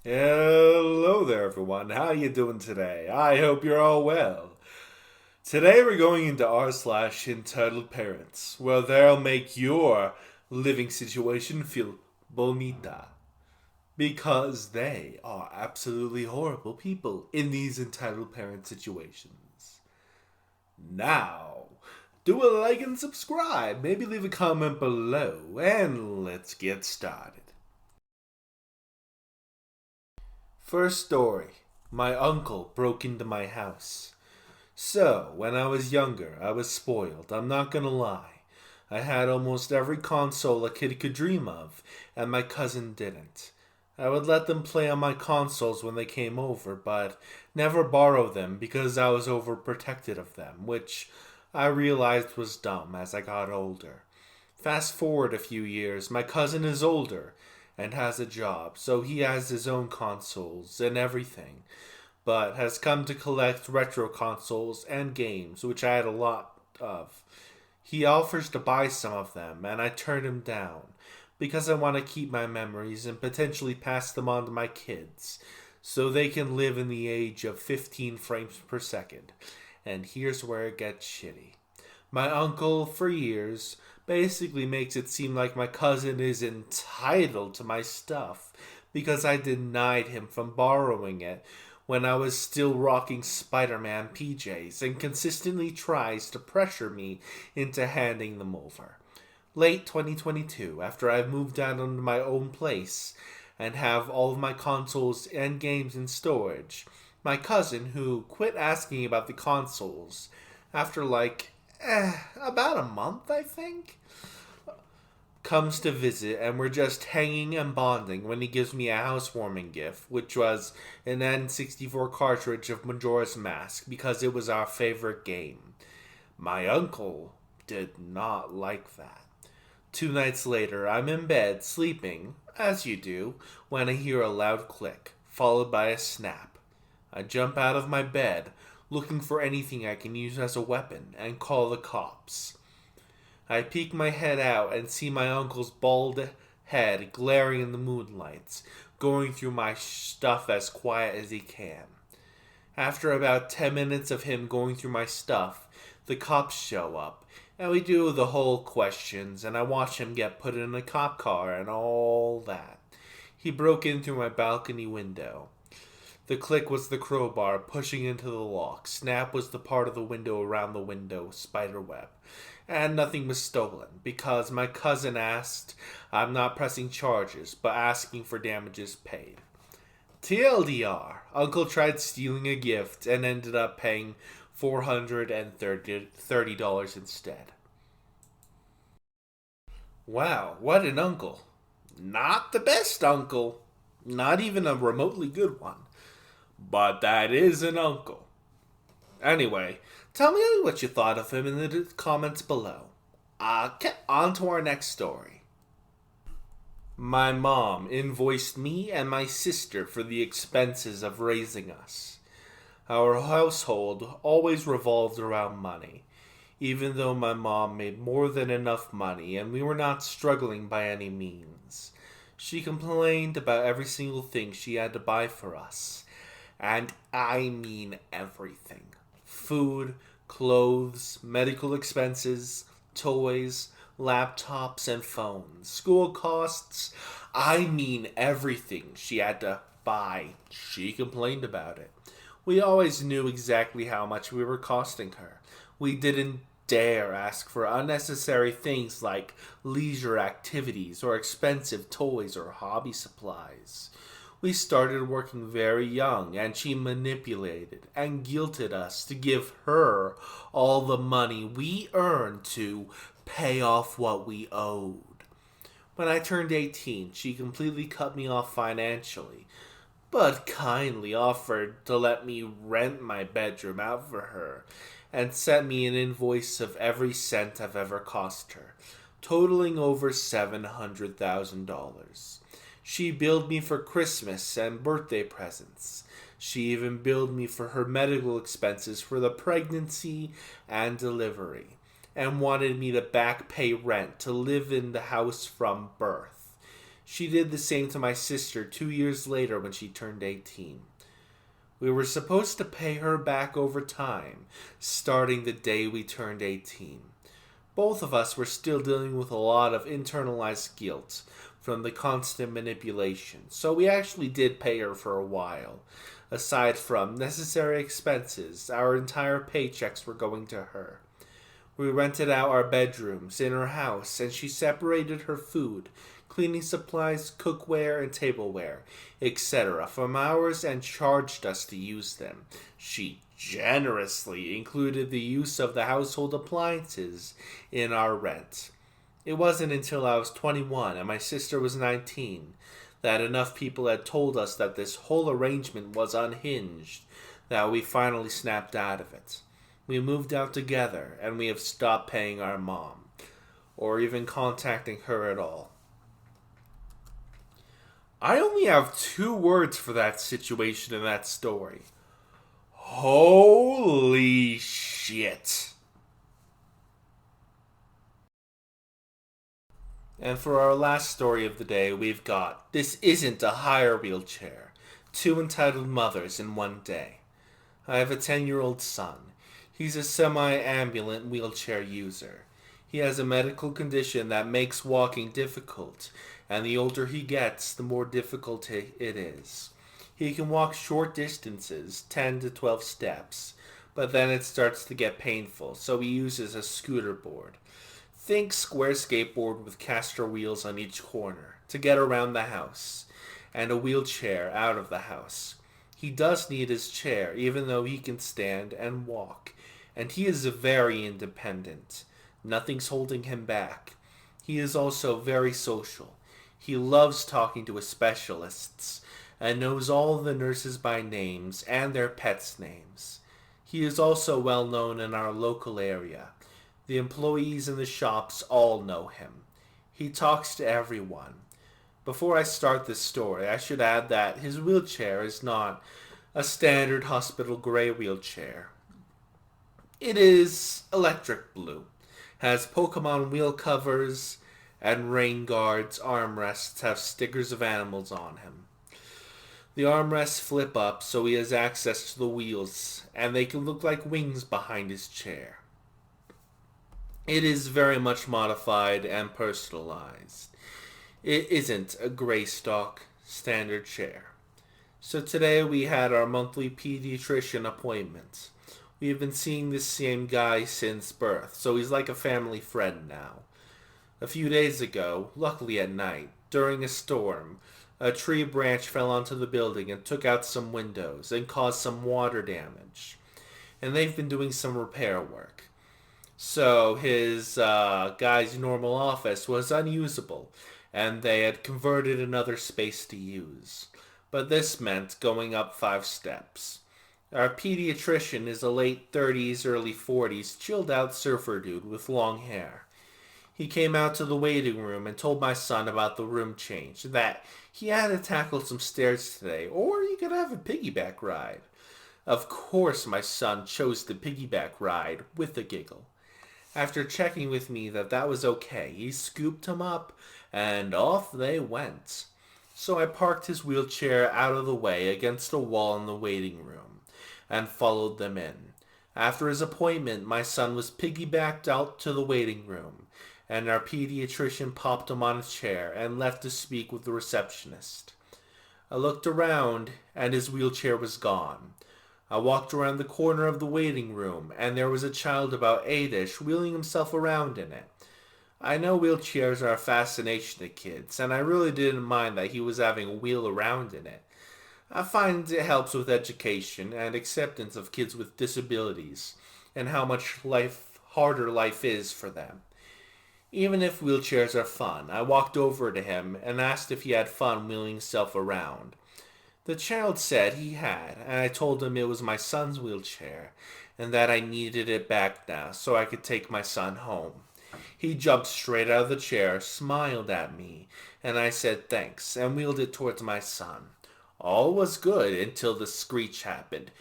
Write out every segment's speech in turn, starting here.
Hello there, everyone. How you doing today? I hope you're all well. Today we're going into r/entitled parents, where they'll make your living situation feel bonita, because they are absolutely horrible people in these entitled parent situations. Now, do a like and subscribe. Maybe leave a comment below, and let's get started. First story. My uncle broke into my house. So, when I was younger, I was spoiled, I'm not gonna lie. I had almost every console a kid could dream of, and my cousin didn't. I would let them play on my consoles when they came over, but never borrow them because I was overprotected of them, which I realized was dumb as I got older. Fast forward a few years, my cousin is older and has a job, so he has his own consoles and everything, but has come to collect retro consoles and games, which I had a lot of. He offers to buy some of them, and I turn him down because I want to keep my memories and potentially pass them on to my kids so they can live in the age of 15 frames per second. And here's where it gets shitty. My uncle, for years, basically makes it seem like my cousin is entitled to my stuff because I denied him from borrowing it when I was still rocking Spider-Man PJs, and consistently tries to pressure me into handing them over. Late 2022, after I've moved out onto my own place and have all of my consoles and games in storage, my cousin, who quit asking about the consoles after about a month, I think, comes to visit, and we're just hanging and bonding when he gives me a housewarming gift, which was an N64 cartridge of Majora's Mask because it was our favorite game. My uncle did not like that. 2 nights later, I'm in bed, sleeping, as you do, when I hear a loud click, followed by a snap. I jump out of my bed, looking for anything I can use as a weapon, and call the cops. I peek my head out and see my uncle's bald head glaring in the moonlights, going through my stuff as quiet as he can. After about 10 minutes of him going through my stuff, the cops show up, and we do the whole questions, and I watch him get put in a cop car and all that. He broke in through my balcony window. The click was the crowbar pushing into the lock. Snap was the part of the window around the window spiderweb. And nothing was stolen, because my cousin asked, I'm not pressing charges, but asking for damages paid. TLDR, Uncle tried stealing a gift and ended up paying $430 instead. Wow, what an uncle. Not the best uncle. Not even a remotely good one. But that is an uncle. Anyway, tell me what you thought of him in the comments below. On to our next story. My mom invoiced me and my sister for the expenses of raising us. Our household always revolved around money, even though my mom made more than enough money and we were not struggling by any means. She complained about every single thing she had to buy for us. And I mean everything. Food, clothes, medical expenses, toys, laptops, and phones, school costs. I mean everything she had to buy. She complained about it. We always knew exactly how much we were costing her. We didn't dare ask for unnecessary things like leisure activities or expensive toys or hobby supplies. We started working very young, and she manipulated and guilted us to give her all the money we earned to pay off what we owed. When I turned 18, she completely cut me off financially, but kindly offered to let me rent my bedroom out for her and sent me an invoice of every cent I've ever cost her, totaling over $700,000. She billed me for Christmas and birthday presents. She even billed me for her medical expenses for the pregnancy and delivery, and wanted me to back pay rent to live in the house from birth. She did the same to my sister 2 years later when she turned 18. We were supposed to pay her back over time, starting the day we turned 18. Both of us were still dealing with a lot of internalized guilt from the constant manipulation, so we actually did pay her for a while. Aside from necessary expenses, our entire paychecks were going to her. We rented out our bedrooms in her house, and she separated her food, cleaning supplies, cookware, and tableware, etc., from ours and charged us to use them. She generously included the use of the household appliances in our rent. It wasn't until I was 21 and my sister was 19 that enough people had told us that this whole arrangement was unhinged that we finally snapped out of it. We moved out together and we have stopped paying our mom, or even contacting her at all. I only have 2 words for that situation in that story. Holy shit. And for our last story of the day, we've got This Isn't a Hire Wheelchair. 2 entitled mothers in one day. I have a 10-year-old son. He's a semi-ambulant wheelchair user. He has a medical condition that makes walking difficult, and the older he gets, the more difficult it is. He can walk short distances, 10 to 12 steps, but then it starts to get painful, so he uses a scooter board. Think square skateboard with caster wheels on each corner to get around the house, and a wheelchair out of the house. He does need his chair, even though he can stand and walk, and he is very independent. Nothing's holding him back. He is also very social. He loves talking to his specialists, and knows all the nurses by names and their pets' names. He is also well known in our local area. The employees in the shops all know him. He talks to everyone. Before I start this story, I should add that his wheelchair is not a standard hospital gray wheelchair. It is electric blue, has Pokemon wheel covers, and rain guards. Armrests have stickers of animals on him. The armrests flip up so he has access to the wheels, and they can look like wings behind his chair. It is very much modified and personalized. It isn't a gray stock standard chair. So today we had our monthly pediatrician appointment. We have been seeing this same guy since birth, so he's like a family friend now. A few days ago, luckily at night, during a storm, a tree branch fell onto the building and took out some windows and caused some water damage. And they've been doing some repair work. So his guy's normal office was unusable, and they had converted another space to use. But this meant going up 5 steps. Our pediatrician is a late 30s, early 40s, chilled out surfer dude with long hair. He came out to the waiting room and told my son about the room change, that he had to tackle some stairs today, or he could have a piggyback ride. Of course my son chose the piggyback ride, with a giggle. After checking with me that was okay, he scooped him up, and off they went. So I parked his wheelchair out of the way against a wall in the waiting room, and followed them in. After his appointment, my son was piggybacked out to the waiting room, and our pediatrician popped him on a chair and left to speak with the receptionist. I looked around, and his wheelchair was gone. I walked around the corner of the waiting room, and there was a child about 8ish wheeling himself around in it. I know wheelchairs are a fascination to kids, and I really didn't mind that he was having a wheel around in it. I find it helps with education and acceptance of kids with disabilities, and how much harder life is for them. Even if wheelchairs are fun, I walked over to him and asked if he had fun wheeling himself around. The child said he had, and I told him it was my son's wheelchair, and that I needed it back now so I could take my son home. He jumped straight out of the chair, smiled at me, and I said thanks, and wheeled it towards my son. All was good until the screech happened.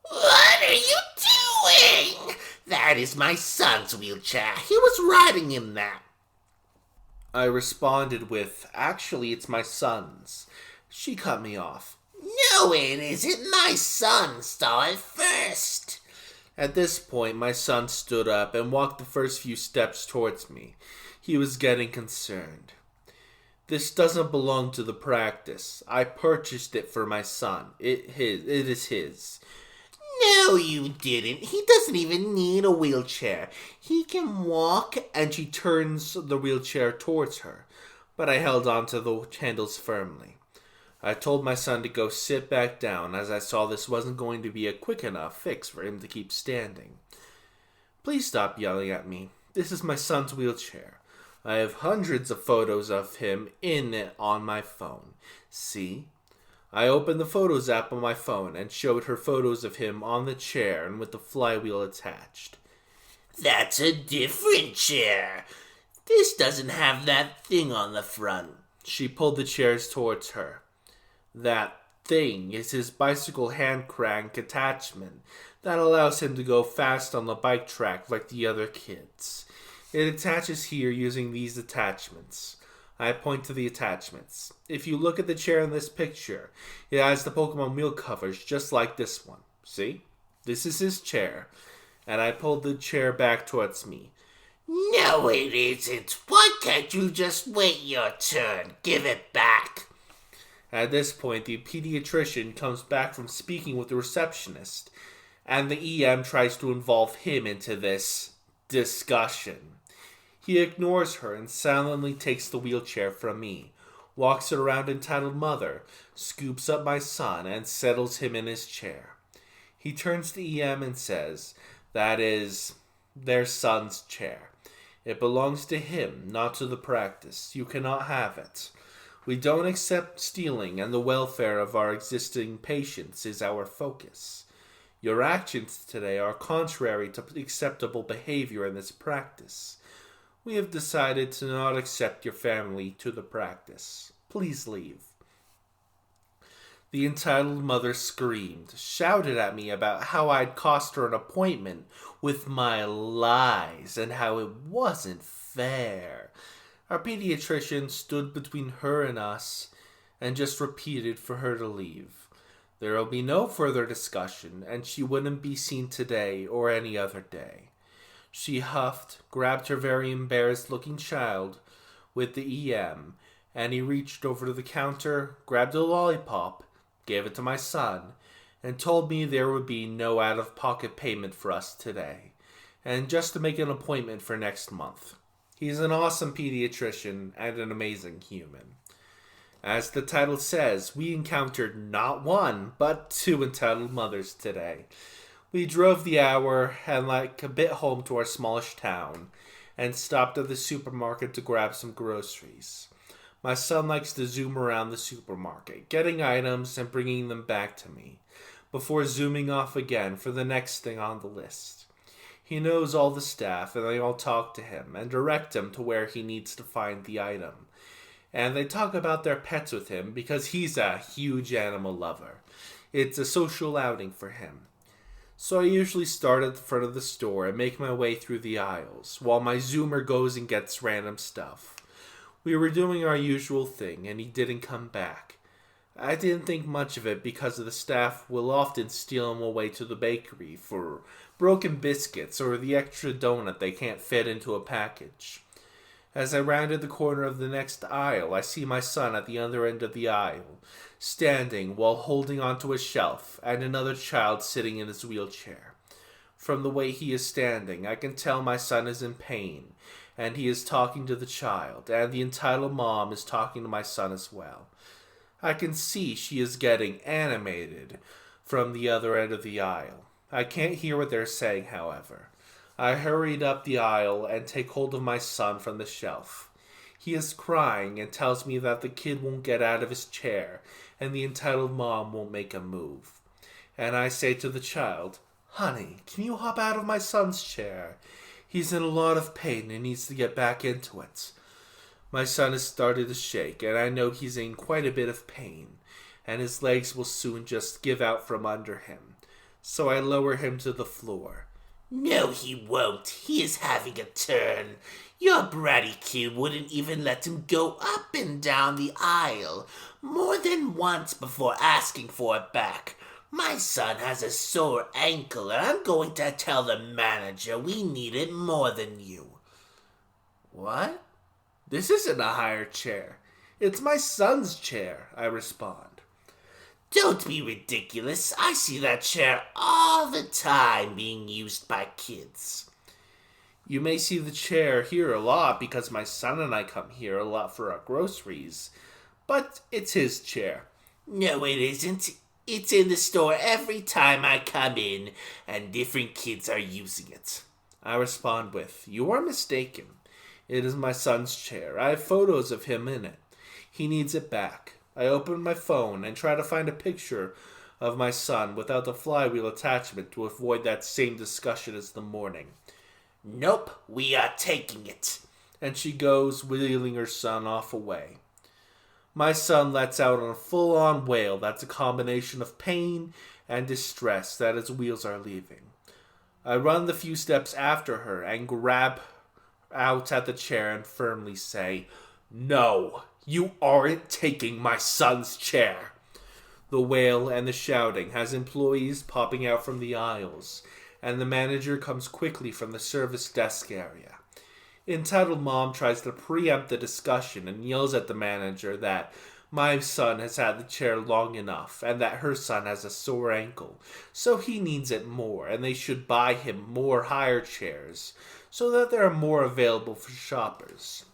What are you doing? That is my son's wheelchair. He was riding in that. I responded with, "Actually, it's my son's." She cut me off. No, it isn't. My son saw it first. At this point, my son stood up and walked the first few steps towards me. He was getting concerned. "This doesn't belong to the practice. I purchased it for my son. It is his." No, you didn't. He doesn't even need a wheelchair. He can walk. And she turns the wheelchair towards her, but I held on to the handles firmly. I told my son to go sit back down, as I saw this wasn't going to be a quick enough fix for him to keep standing. "Please stop yelling at me. This is my son's wheelchair. I have hundreds of photos of him in it on my phone. See?" I opened the Photos app on my phone and showed her photos of him on the chair and with the flywheel attached. That's a different chair. This doesn't have that thing on the front. She pulled the chairs towards her. That thing is his bicycle hand crank attachment that allows him to go fast on the bike track like the other kids. It attaches here using these attachments. I point to the attachments. If you look at the chair in this picture, it has the Pokemon wheel covers just like this one. See? This is his chair. And I pulled the chair back towards me. No, it isn't. Why can't you just wait your turn? Give it back. At this point, the pediatrician comes back from speaking with the receptionist, and the EM tries to involve him into this discussion. He ignores her and silently takes the wheelchair from me, walks it around entitled Mother, scoops up my son, and settles him in his chair. He turns to EM and says, "That is their son's chair. It belongs to him, not to the practice. You cannot have it. We don't accept stealing, and the welfare of our existing patients is our focus. Your actions today are contrary to acceptable behavior in this practice. We have decided to not accept your family to the practice. Please leave." The entitled mother screamed, shouted at me about how I'd cost her an appointment with my lies and how it wasn't fair. Our pediatrician stood between her and us and just repeated for her to leave. There will be no further discussion, and she wouldn't be seen today or any other day. She huffed, grabbed her very embarrassed-looking child with the EM, and he reached over to the counter, grabbed a lollipop, gave it to my son, and told me there would be no out-of-pocket payment for us today, and just to make an appointment for next month. He's an awesome pediatrician and an amazing human. As the title says, we encountered not one, but two entitled mothers today. We drove the hour and like a bit home to our smallish town and stopped at the supermarket to grab some groceries. My son likes to zoom around the supermarket, getting items and bringing them back to me, before zooming off again for the next thing on the list. He knows all the staff and they all talk to him and direct him to where he needs to find the item. And they talk about their pets with him because he's a huge animal lover. It's a social outing for him. So I usually start at the front of the store and make my way through the aisles, while my zoomer goes and gets random stuff. We were doing our usual thing, and he didn't come back. I didn't think much of it because the staff will often steal him away to the bakery for broken biscuits or the extra donut they can't fit into a package. As I rounded the corner of the next aisle, I see my son at the other end of the aisle, standing while holding onto a shelf, and another child sitting in his wheelchair. From the way he is standing, I can tell my son is in pain, and he is talking to the child, and the entitled mom is talking to my son as well. I can see she is getting animated from the other end of the aisle. I can't hear what they're saying, however. I hurried up the aisle and take hold of my son from the shelf. He is crying and tells me that the kid won't get out of his chair and the entitled mom won't make a move. And I say to the child, "Honey, can you hop out of my son's chair? He's in a lot of pain and needs to get back into it." My son has started to shake, and I know he's in quite a bit of pain, and his legs will soon just give out from under him. So I lower him to the floor. No, he won't. He is having a turn. Your bratty kid wouldn't even let him go up and down the aisle more than once before asking for it back. My son has a sore ankle, and I'm going to tell the manager we need it more than you. What? This isn't a hire chair. It's my son's chair, I respond. Don't be ridiculous. I see that chair all the time being used by kids. You may see the chair here a lot because my son and I come here a lot for our groceries, but it's his chair. No, it isn't. It's in the store every time I come in, and different kids are using it. I respond with, you are mistaken. It is my son's chair. I have photos of him in it. He needs it back. I open my phone and try to find a picture of my son without the flywheel attachment to avoid that same discussion as the morning. Nope, we are taking it. And she goes, wheeling her son off away. My son lets out on a full-on wail that's a combination of pain and distress that his wheels are leaving. I run the few steps after her and grab out at the chair and firmly say, "No, you aren't taking my son's chair." The wail and the shouting has employees popping out from the aisles, and the manager comes quickly from the service desk area. Entitled mom tries to preempt the discussion and yells at the manager that my son has had the chair long enough and that her son has a sore ankle, so he needs it more, and they should buy him more hire chairs so that there are more available for shoppers.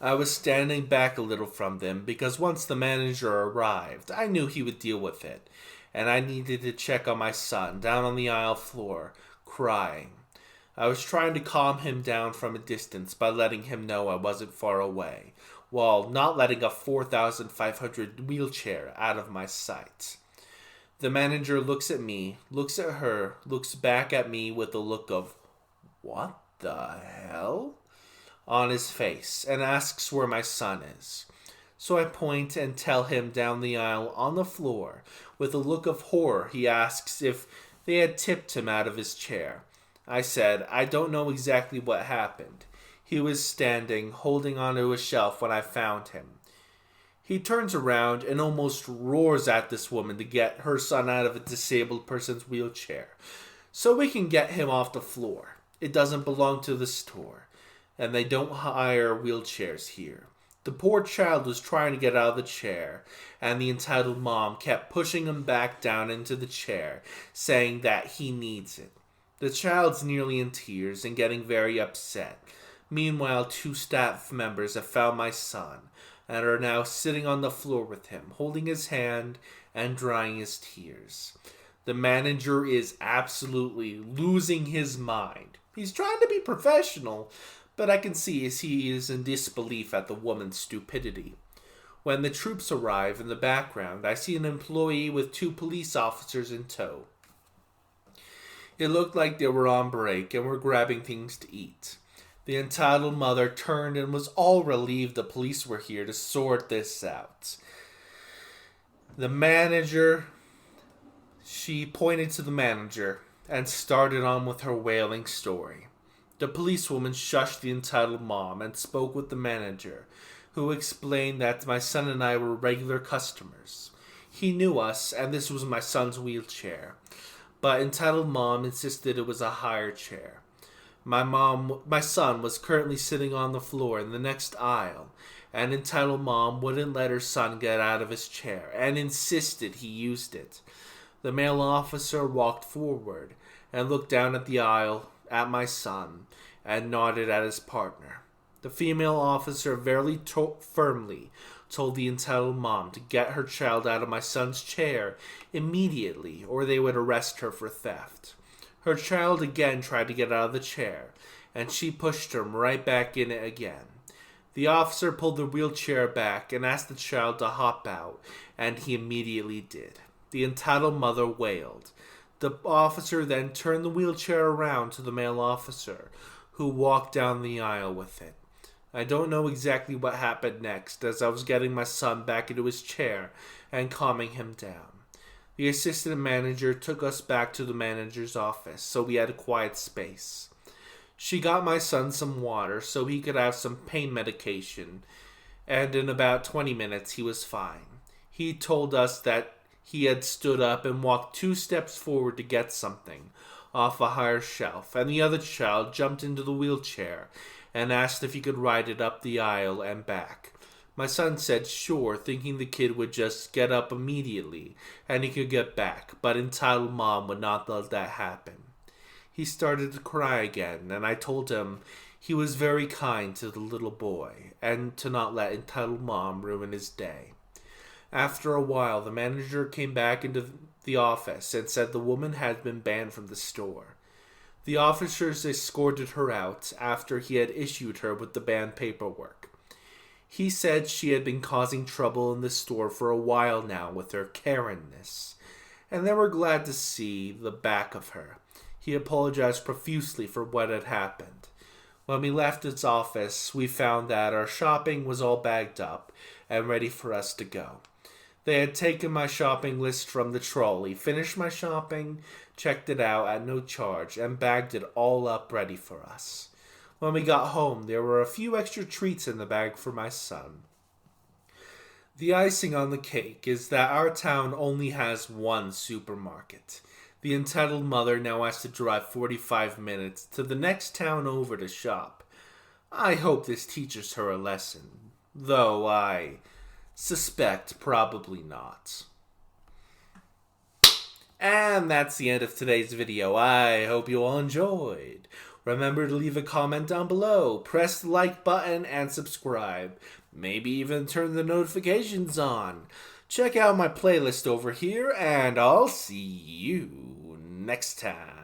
I was standing back a little from them because once the manager arrived, I knew he would deal with it, and I needed to check on my son down on the aisle floor, crying. I was trying to calm him down from a distance by letting him know I wasn't far away, while not letting a 4,500 wheelchair out of my sight. The manager looks at me, looks at her, looks back at me with a look of, "What the hell?" on his face, and asks where my son is. So I point and tell him down the aisle on the floor. With a look of horror, he asks if they had tipped him out of his chair. I said, I don't know exactly what happened. He was standing, holding onto a shelf when I found him. He turns around and almost roars at this woman to get her son out of a disabled person's wheelchair, so we can get him off the floor. It doesn't belong to the store, and they don't hire wheelchairs here. The poor child was trying to get out of the chair, and the entitled mom kept pushing him back down into the chair, saying that he needs it. The child's nearly in tears and getting very upset. Meanwhile, 2 staff members have found my son and are now sitting on the floor with him, holding his hand and drying his tears. The manager is absolutely losing his mind. He's trying to be professional, but I can see as he is in disbelief at the woman's stupidity. When the troops arrive in the background, I see an employee with 2 police officers in tow. It looked like they were on break and were grabbing things to eat. The entitled mother turned and was all relieved the police were here to sort this out. The manager, she pointed to the manager and started on with her wailing story. The policewoman shushed the entitled mom and spoke with the manager, who explained that my son and I were regular customers. He knew us, and this was my son's wheelchair. But entitled mom insisted it was a hire chair. My son was currently sitting on the floor in the next aisle, and entitled mom wouldn't let her son get out of his chair and insisted he used it. The male officer walked forward and looked down at the aisle at my son and nodded at his partner. The female officer very firmly told the entitled mom to get her child out of my son's chair immediately or they would arrest her for theft. Her child again tried to get out of the chair, and she pushed him right back in it again. The officer pulled the wheelchair back and asked the child to hop out, and he immediately did. The entitled mother wailed. The officer then turned the wheelchair around to the male officer, who walked down the aisle with it. I don't know exactly what happened next, as I was getting my son back into his chair and calming him down. The assistant manager took us back to the manager's office, so we had a quiet space. She got my son some water so he could have some pain medication, and in about 20 minutes he was fine. He told us that he had stood up and walked 2 steps forward to get something off a higher shelf, and the other child jumped into the wheelchair and asked if he could ride it up the aisle and back. My son said sure, thinking the kid would just get up immediately and he could get back, but entitled mom would not let that happen. He started to cry again, and I told him he was very kind to the little boy and to not let entitled mom ruin his day. After a while, the manager came back into the office and said the woman had been banned from the store. The officers escorted her out after he had issued her with the banned paperwork. He said she had been causing trouble in the store for a while now with her Karenness, and they were glad to see the back of her. He apologized profusely for what had happened. When we left his office, we found that our shopping was all bagged up and ready for us to go. They had taken my shopping list from the trolley, finished my shopping, checked it out at no charge, and bagged it all up ready for us. When we got home, there were a few extra treats in the bag for my son. The icing on the cake is that our town only has one supermarket. The entitled mother now has to drive 45 minutes to the next town over to shop. I hope this teaches her a lesson, though I suspect probably not. And that's the end of today's video. I hope you all enjoyed. Remember to leave a comment down below, press the like button, and subscribe. Maybe even turn the notifications on. Check out my playlist over here, and I'll see you next time.